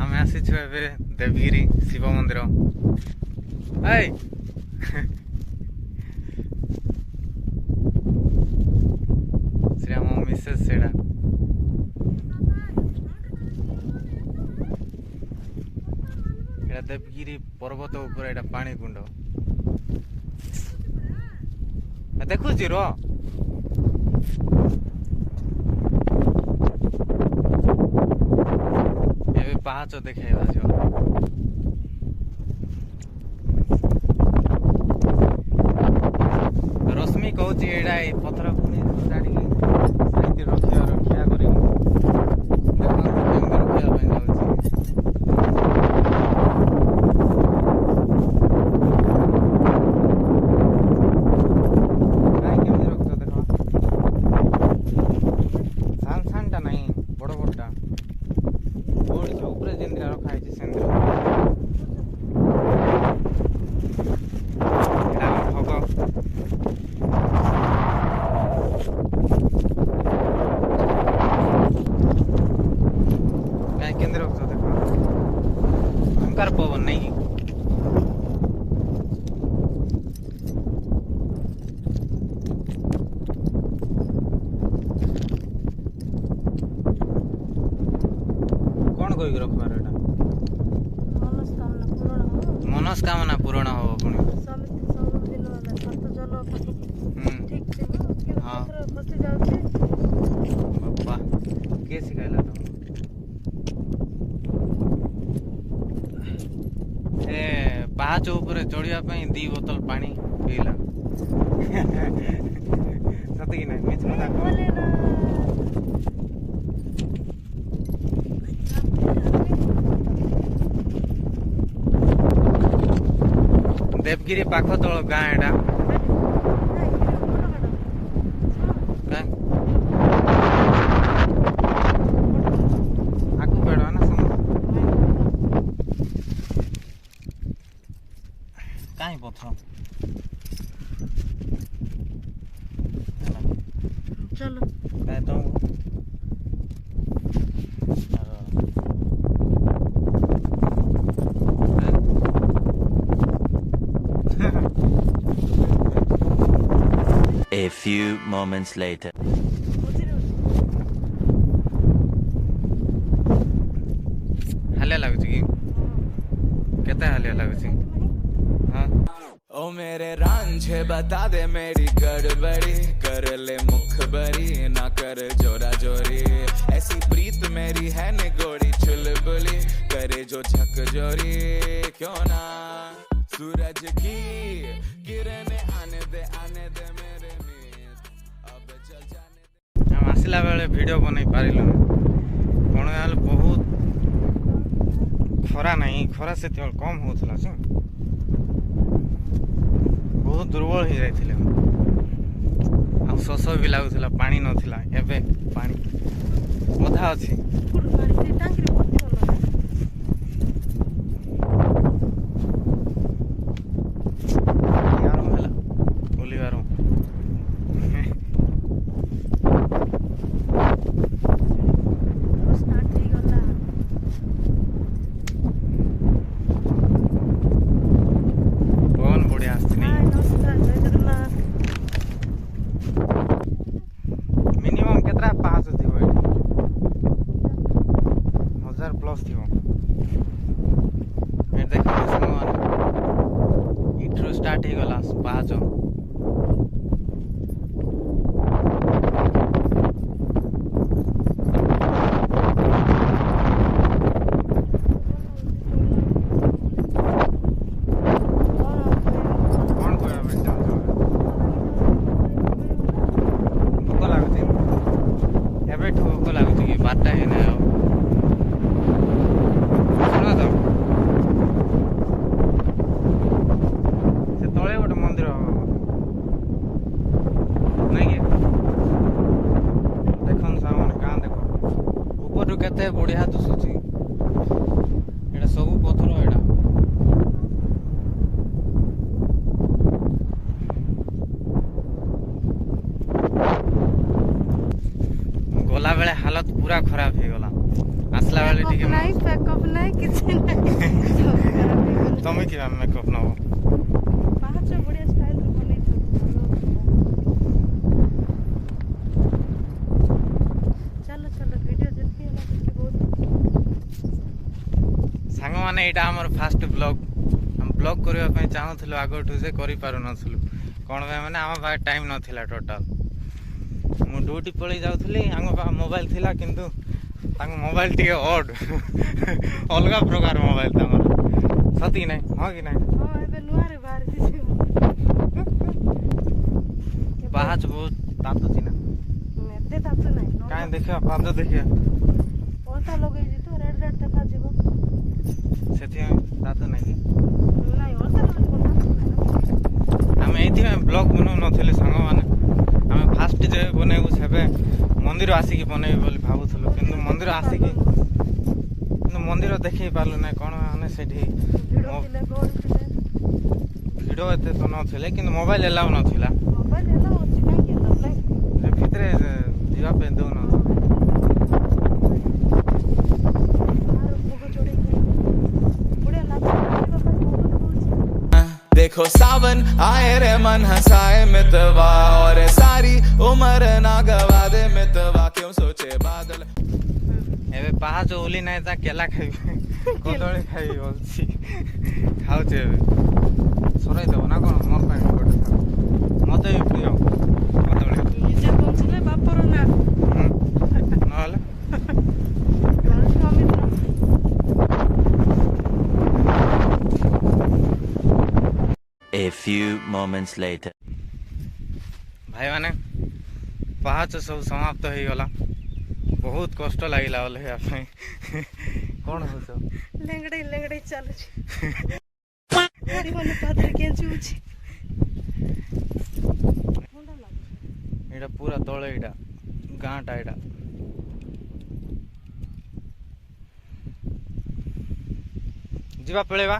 आम आसीछु एबे देवगिरी शिव मंदिर ऐ श्री आम मिसेस सेडा एटा देवगिरी पर्वत ऊपर एटा पानी कुंड देखुची रो एबे पाहाच देखाइबा जो रश्मि कहूची एडा ए पथर पुनी सजाड़ी साइड रखिया करी देखो केमते रखिया ପାଇଁ जाउची काई केमते रखतो देखो सान सानटा नहीं बड़ बड़टा बोर्ड के ऊपर जेंद्रा रखा है सेंद्र एडा भोग केंद्र देखो अंकार पवन नहीं कौन कोई रखबार एटा मनस्कामना पूर्ण हो पुणी हाँ बाबा के सिखाइला तुम ए पाहाच ऊपर चढ़िया ପାଇଁ 2 बोतल पानी पीला सत कि नहीं मिछ मजाक देवगिरी पाख तल गाँ एटा आकु पेड़ ना काई पथर चलो काई तो A few moments later. हालिया लागुची कि केते हालिया लागुची हाँ ओ मेरे रांझे बता दे मेरी गड़बड़ी कर ले मुखबरी ना कर जोरा जोरी ऐसी प्रीत मेरी है निगोड़ी चुलबुली करे जो झक जोरी क्यों ना सूरज की किरणें आने दे मेरे मीत अब चल जाने दे। हम आसला बेले वीडियो बनै पारिलु कोन गाल बहुत खरा नहीं खरा से कम होथला से बहुत दुर्बल हो जाइथिले आ शोष भी लागुला पानी नथिला एबे पानी अधा अछि यार मला बोलिबार पवन बढ़िया आस्ती नहीं मिनिमम केतरा पास थिबो एठी 1000 प्लस थिबो ए देखो समान इट्रो स्टार्ट ही गला पाँच बारटा ही नहीं सुना तो से तले गोटे मंदिर नहीं कि देखन सामने गाँ देख ऊपर केते बढ़िया दुसुची एटा सब पथर एटा गला बेले हालत पूरा खराब हो गला आ आसला बेले टिके नहीं पैकअप नहीं किसी नहीं तमे कि मेकअप नबो पाँच बढ़िया स्टाइल रे बनै छ चलो चलो वीडियो देखिए ना कि बहुत सांग माने एटा हमर फास्ट ब्लॉग हम ब्लॉग करबा पय चाहूथलो आगोठु से करि पारु नथलु कोन बे माने हम बा टाइम नथिला टोटल मु ड्यूटी पळै जाउथली आंग बा मोबाइल थिला किंतु तांग मोबाइल टिके ऑड अलगा प्रकार मोबाइल तांगर सती नै ह कि नै हां एबे नुआरे बाहर दिसे बाहाच बहुत तातो छिना एते तातो नहीं काहे देखिया पाद देखिया ओटा लगे जी तो रेड रेड देखा जीवो सेथि तातो नै नहीं ओटा लगे कोन हम एथि ब्लॉग बनौ नथिले सांग माने हम फास्ट जे बनेबु सेबे मंदिर आसी की बनेबे बोली भाबुथलो किंतु मंदिर आसी की किंतु मंदिर देखि पारलु नै कोन माने सेठी वीडियो किले गोल किले भिडियो एते तो नथिले किंतु मोबाइल एलाउ नथिला मोबाइल एला होछि काई के तब नहीं जे भितरे जीवा पे दो न आरो भोग जोड़े के बुढ़े लाग देखो सावन आए रे मन हंसाए मितवा और सारी उम्र ना गवा दे मितवा क्यों सोचे बादल एबे पाहाच ओली नै ता केला खाइबे कदळी खाइबे बोलछि खाउछे एबे सराई देबो ना कोन मोर पाइन कोटे मते प्रिय कदळी निजे पहुंचले बापर ना नहले स्वामी A few moments later. भाई माने पाहाच सब समाप्त हो गला बहुत कष्ट लागिला ओले आपे कोन हो सब लेंगड़े लेंगड़े चलु छी गाड़ी कोन पात्र केंचु छी ठंडा लागे एटा पूरा तळे एटा गांटा एटा जीवा पळेवा